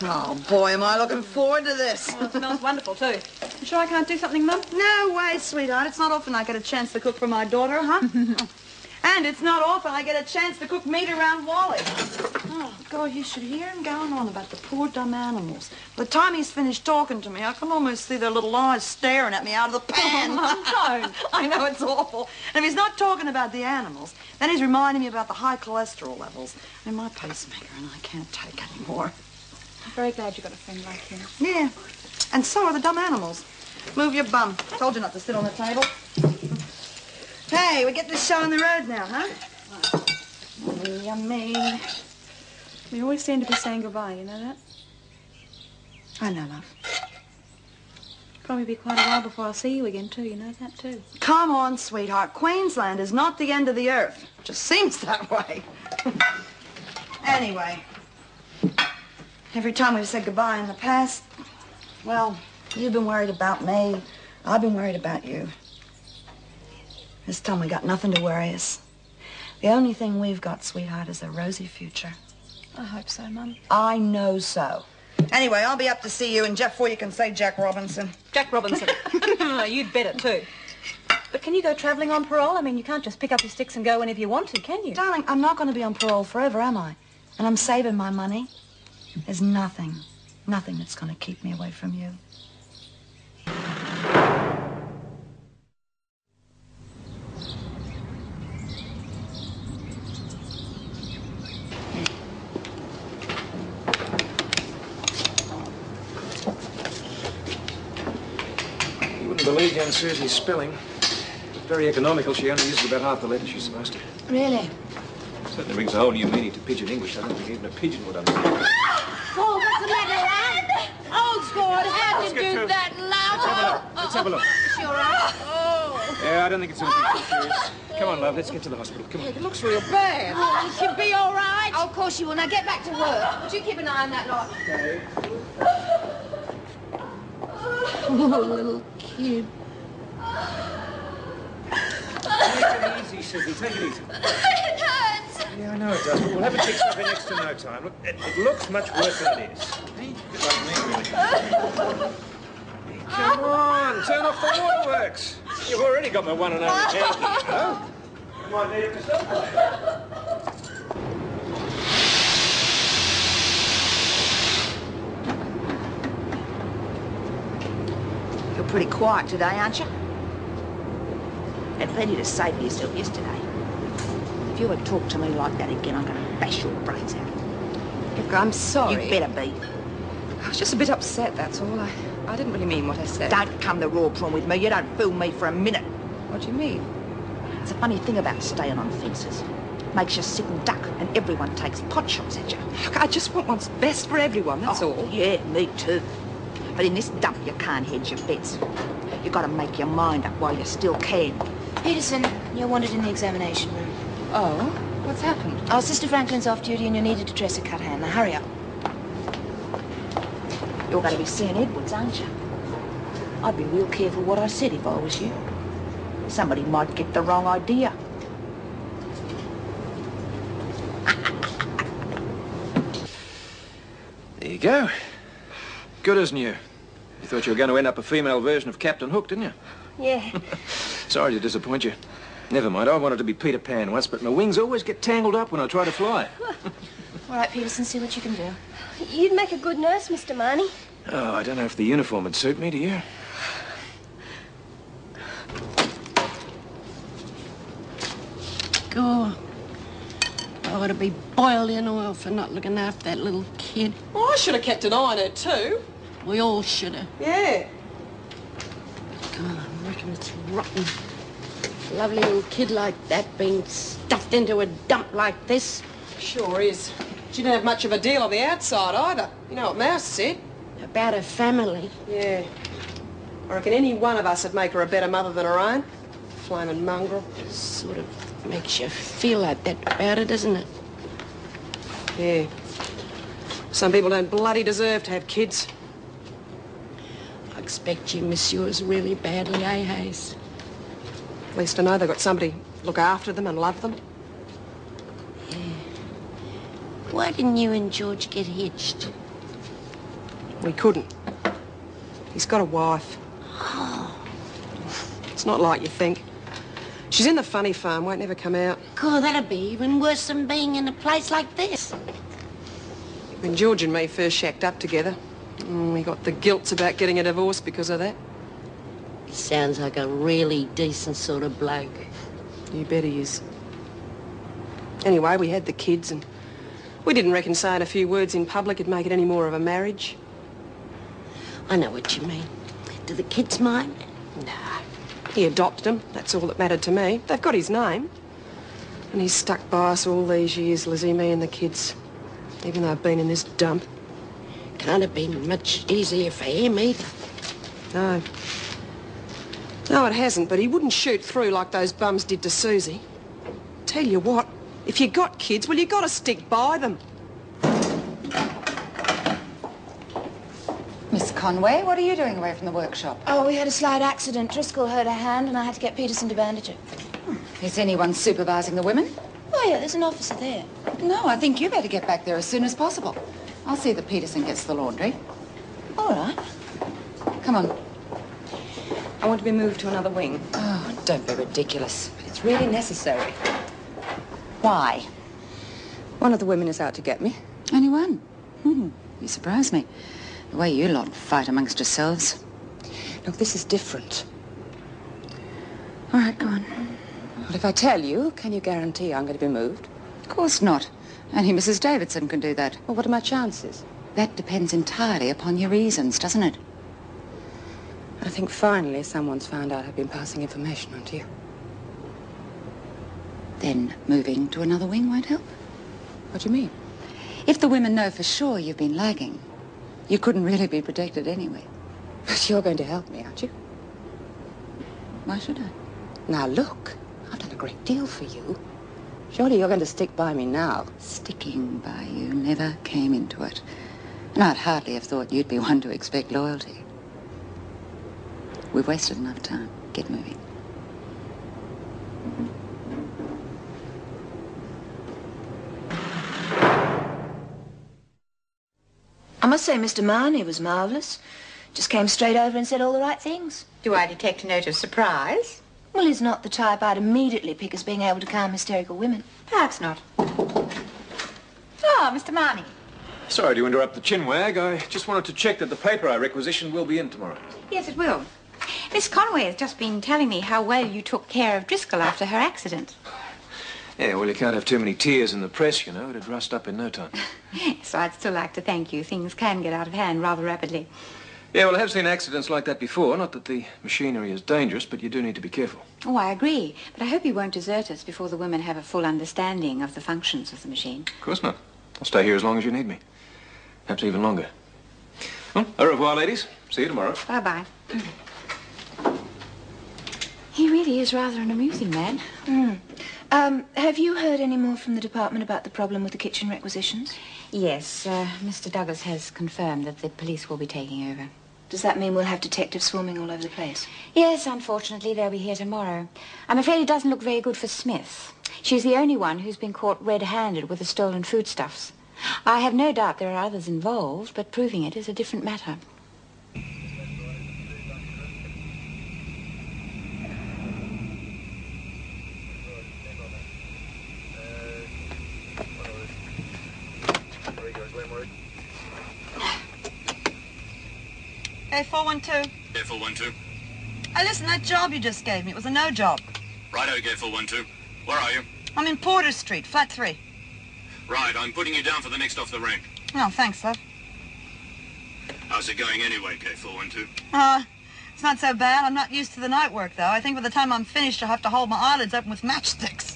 Oh, boy, am I looking forward to this. Oh, it smells wonderful, too. You sure I can't do something, Mum? No way, sweetheart. It's not often I get a chance to cook for my daughter, huh? And it's not often I get a chance to cook meat around Wally. Oh, God, you should hear him going on about the poor dumb animals. By the time he's finished talking to me, I can almost see their little eyes staring at me out of the pan. Oh, Mum, don't. I know, it's awful. And if he's not talking about the animals, then he's reminding me about the high cholesterol levels and my pacemaker, and I can't take anymore. I'm very glad you got a friend like him. Yeah, and so are the dumb animals. Move your bum. Told you not to sit on the table. Hey, we get this show on the road now, huh? Yummy. We always seem to be saying goodbye, you know that? I know, love. Probably be quite a while before I'll see you again, too. You know that, too. Come on, sweetheart. Queensland is not the end of the earth. It just seems that way. Anyway, every time we've said goodbye in the past, well, you've been worried about me. I've been worried about you. This time we got nothing to worry us. The only thing we've got, sweetheart, is a rosy future. I hope so, Mum. I know so. Anyway, I'll be up to see you, and Jeff, before you can say Jack Robinson. Jack Robinson. You'd better, too. But can you go travelling on parole? I mean, you can't just pick up your sticks and go whenever you want to, can you? Darling, I'm not going to be on parole forever, am I? And I'm saving my money. There's nothing that's going to keep me away from you. Believe young Susie's spelling. Very economical. She only uses about half the letters she's supposed to. Really? Certainly brings a whole new meaning to pidgin English. I don't think even a pigeon would understand. Oh, what's the matter, Anne? Oh, God, how can you do that, love? Let's have a look. Is she all right? Oh. Yeah, I don't think it's anything too serious. Come on, love. Let's get to the hospital. Come on. It looks real bad. Oh, she'll be all right. Oh, of course she will. Now get back to work. Would you keep an eye on that lot? Okay. Oh, little kid. Take it easy, Susie. Take it easy. It hurts. Yeah, I know it does, but we'll have it fixed up in next to no time. Look, it looks much worse than it is. Hey, a bit like me, really. Hey, come on, turn off the waterworks. You've already got my one and only tank, you know. You might need it for something. You're pretty quiet today, aren't you? Had plenty to say for yourself yesterday. If you ever talk to me like that again, I'm going to bash your brains out. Look, I'm sorry. You better be. I was just a bit upset, that's all. I didn't really mean what I said. Don't come the raw prawn with me. You don't fool me for a minute. What do you mean? It's a funny thing about staying on fences. Makes you sit and duck, and everyone takes pot shots at you. Look, I just want what's best for everyone, that's all. Yeah, me too. But in this dump, you can't hedge your bets. You've got to make your mind up while you still can. Peterson, you're wanted in the examination room. Oh? What's happened? Oh, Sister Franklin's off duty and you're needed to dress a cut hand. Now, hurry up. You're going to be seeing Edwards, aren't you? I'd be real careful what I said if I was you. Somebody might get the wrong idea. There you go. Good as new. You thought you were going to end up a female version of Captain Hook, didn't you? Yeah. Sorry to disappoint you. Never mind, I wanted to be Peter Pan once, but my wings always get tangled up when I try to fly. All right, Peterson, see what you can do. You'd make a good nurse, Mr. Marnie. Oh, I don't know if the uniform would suit me, do you? God. I ought to be boiled in oil for not looking after that little kid. Well, I should have kept an eye on her too. We all should have. Yeah. God, I reckon it's rotten. A lovely little kid like that being stuffed into a dump like this. Sure is. She didn't have much of a deal on the outside either. You know what Mouse said? About her family. Yeah. I reckon any one of us would make her a better mother than her own. Flaming mongrel. Sort of makes you feel like that about her, doesn't it? Yeah. Some people don't bloody deserve to have kids. I expect you miss yours really badly, eh, Hayes? At least I know they've got somebody to look after them and love them. Yeah. Why didn't you and George get hitched? We couldn't. He's got a wife. It's not like you think. She's in the funny farm, won't never come out. God, that'd be even worse than being in a place like this. When George and me first shacked up together, we got the guilt about getting a divorce because of that. He sounds like a really decent sort of bloke. You bet he is. Anyway, we had the kids and we didn't reckon saying a few words in public would make it any more of a marriage. I know what you mean. Do the kids mind? Nah. He adopted them. That's all that mattered to me. They've got his name. And he's stuck by us all these years, Lizzie, me and the kids. Even though I've been in this dump. Can't have been much easier for him either. No. No, it hasn't, but he wouldn't shoot through like those bums did to Susie. Tell you what, if you got kids, well, you got to stick by them. Miss Conway, what are you doing away from the workshop? Oh, we had a slight accident. Driscoll hurt her hand and I had to get Peterson to bandage it. Is anyone supervising the women? Oh, yeah, there's an officer there. No, I think you better get back there as soon as possible. I'll see that Peterson gets the laundry. All right. Come on. I want to be moved to another wing. Oh, don't be ridiculous. It's really necessary. Why? One of the women is out to get me. Only one? You surprise me. The way you lot fight amongst yourselves. Look, this is different. All right, go on. Well, if I tell you, can you guarantee I'm going to be moved? Of course not. Only Mrs. Davidson can do that. Well, what are my chances? That depends entirely upon your reasons, doesn't it? I think finally someone's found out I've been passing information on to you. Then moving to another wing won't help. What do you mean? If the women know for sure you've been lagging, you couldn't really be protected anyway. But you're going to help me, aren't you? Why should I? Now, look, I've done a great deal for you. Surely you're going to stick by me now. Sticking by you never came into it. And I'd hardly have thought you'd be one to expect loyalty. We've wasted enough time. Get moving. I must say Mr. Marnie was marvellous. Just came straight over and said all the right things. Do I detect a note of surprise? Well, he's not the type I'd immediately pick as being able to calm hysterical women. Perhaps not. Oh, Mr. Marnie. Sorry to interrupt the chinwag. I just wanted to check that the paper I requisitioned will be in tomorrow. Yes, it will. Miss Conway has just been telling me how well you took care of Driscoll after her accident. Yeah, well, you can't have too many tears in the press, you know. It'd rust up in no time. So I'd still like to thank you. Things can get out of hand rather rapidly. Yeah, well, I have seen accidents like that before. Not that the machinery is dangerous, but you do need to be careful. Oh, I agree. But I hope you won't desert us before the women have a full understanding of the functions of the machine. Of course not. I'll stay here as long as you need me. Perhaps even longer. Well, au revoir, ladies. See you tomorrow. Bye-bye. He really is rather an amusing man. Have you heard any more from the department about the problem with the kitchen requisitions? Yes, Mr. Douglas has confirmed that the police will be taking over. Does that mean we'll have detectives swarming all over the place? Yes, unfortunately, they'll be here tomorrow. I'm afraid it doesn't look very good for Smith. She's the only one who's been caught red-handed with the stolen foodstuffs. I have no doubt there are others involved, but proving it is a different matter. Hey, 412. Go 412. Hey, listen, that job you just gave me, it was a no job. Righto, go 412. Where are you? I'm in Porter Street, flat 3. Right, I'm putting you down for the next off the rank. Oh, thanks, love. How's it going anyway, K412? It's not so bad. I'm not used to the night work, though. I think by the time I'm finished, I'll have to hold my eyelids open with matchsticks.